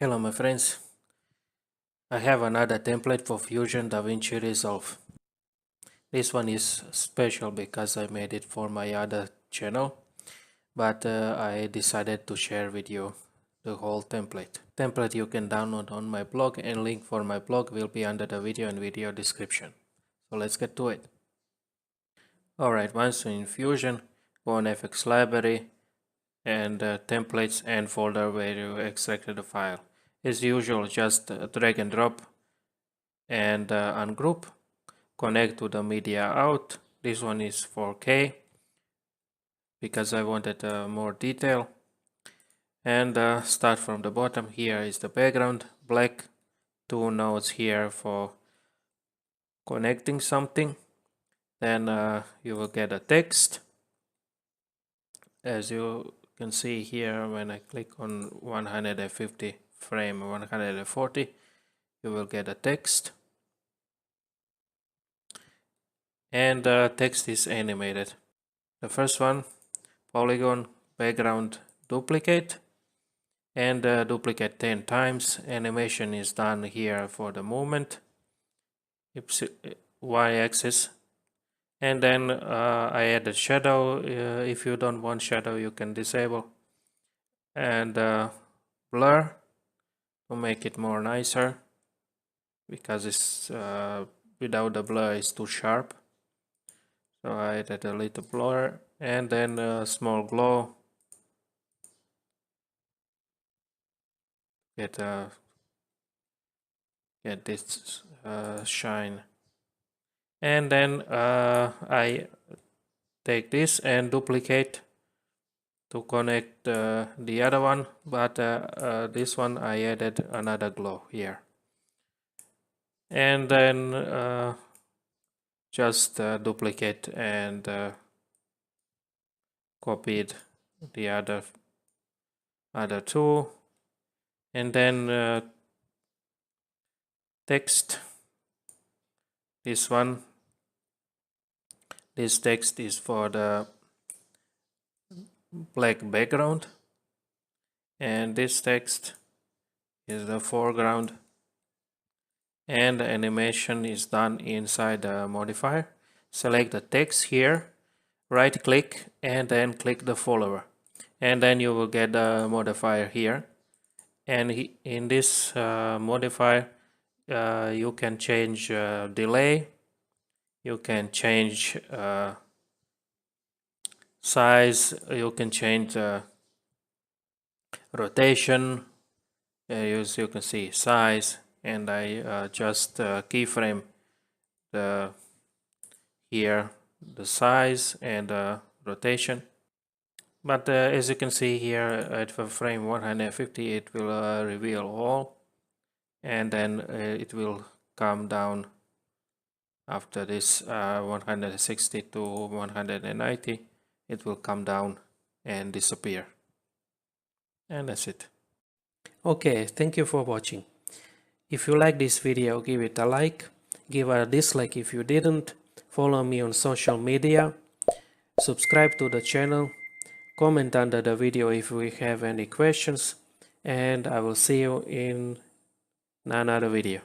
Hello my friends, I have another template for Fusion Davinci Resolve. This one is special because I made it for my other channel, but I decided to share with you the whole template. Template you can download on my blog, and link for my blog will be under the video and video description. So let's get to it. Alright, once you're in Fusion, go on FX Library and templates and folder where you extracted the file. As usual, just drag and drop and ungroup, connect to the media out. This one is 4K because I wanted more detail, and start from the bottom. Here is the background, black, 2 nodes here for connecting something. Then you will get a text. As you can see here, when I click on 150 frame 140, you will get a text, and text is animated. The first one, polygon, background, duplicate, and duplicate 10 times. Animation is done here for the movement, y-axis. And then I added shadow. If you don't want shadow, you can disable. And blur to make it more nicer, because it's without the blur it's too sharp. So I added a little blur, and then a small glow. Get this shine. And then I take this and duplicate to connect the other one, but this one I added another glow here. And then just duplicate and copied the other two. And then text, this one, this text is for the black background, and this text is the foreground, and the animation is done inside the modifier. Select the text here, right click, and then click the follower, and then you will get the modifier here. And in this modifier you can change delay, you can change size, you can change rotation, as you can see, size, and I just keyframe here the size and rotation. But as you can see here at frame 150, it will reveal all, and then it will come down after this 160 to 190. It will come down and disappear, and that's it. Okay, thank you for watching. If you like this video, give it a like, give a dislike if you didn't, follow me on social media, subscribe to the channel, comment under the video if we have any questions, and I will see you in another video.